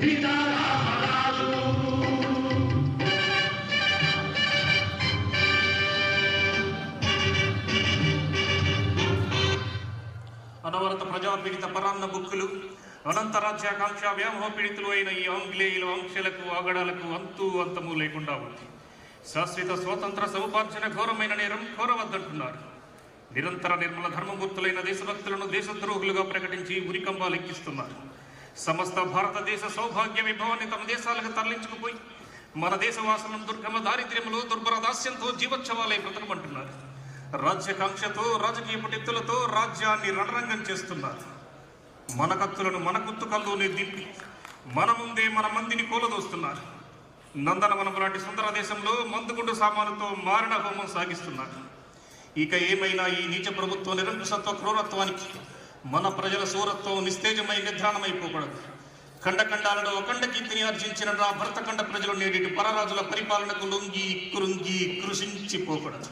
అనవరత ప్రజాపీడిత పరాన్న బుక్కులు అనంత రాజ్యాకాంక్ష వ్యామోహ పీడితులు అయిన ఈ ఆంగ్లేయుల వంశలకు ఆగడాలకు అంతము లేకుండా ఉంది. శాశ్వత స్వాతంత్ర సముపార్జన ఘోరమైన నేరం కోరవద్దంటున్నారు. నిరంతర నిర్మల ధర్మమూర్తులైన దేశభక్తులను దేశద్రోహులుగా ప్రకటించి ఉరికంబాలు ఎక్కిస్తున్నారు. సమస్త భారతదేశ సౌభాగ్య విభవాన్ని తమ దేశాలకు తరలించుకుపోయి మన దేశవాసులను దుర్గమ దారిద్ర్యములు దుర్భర దాస్యంతో జీవోత్సవాలై బ్రతకమంటున్నారు. రాజ్యకాంక్షతో రాజకీయ పుటిత్తులతో రాజ్యాన్ని రణరంగం చేస్తున్నారు. మన కత్తులను మన గుత్తుకల్లోనే దింపి మన ముందే మన మందిని కూలదోస్తున్నారు. నందనవనం లాంటి సుందర దేశంలో మందుగుండు సామానుతో మారణ హోమం సాగిస్తున్నారు. ఇక ఏమైనా ఈ నీచ ప్రభుత్వ నిరంకుశత్వ క్రూరత్వానికి మన ప్రజల శూరత్వం నిస్తేజమై నిద్రాణమైపోకూడదు. ఖండఖండాలలో అఖండ కీర్తిని ఆర్జించిన నా భరతఖండ ప్రజలు నేటి పరరాజుల పరిపాలనకు లొంగి కృంగి కృషించిపోకూడదు.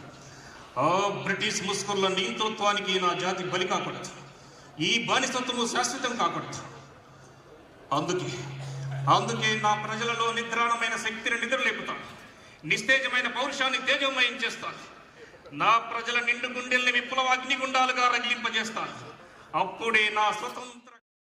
ఆ బ్రిటిష్ ముస్కుర్ల నియంతృత్వానికి నా జాతి బలి కాకూడదు. ఈ బానిసత్వము శాశ్వతం కాకూడదు. అందుకే నా ప్రజలలో నిద్రాణమైన శక్తిని నిద్రలేపుతాను. నిస్తేజమైన పౌరుషాన్ని తేజోమయం చేస్తాను. నా ప్రజల నిండు గుండెల్ని విప్లవ అగ్నిగుండాలుగా రగిలింపజేస్తాను. అప్పుడే నా స్వతంత్ర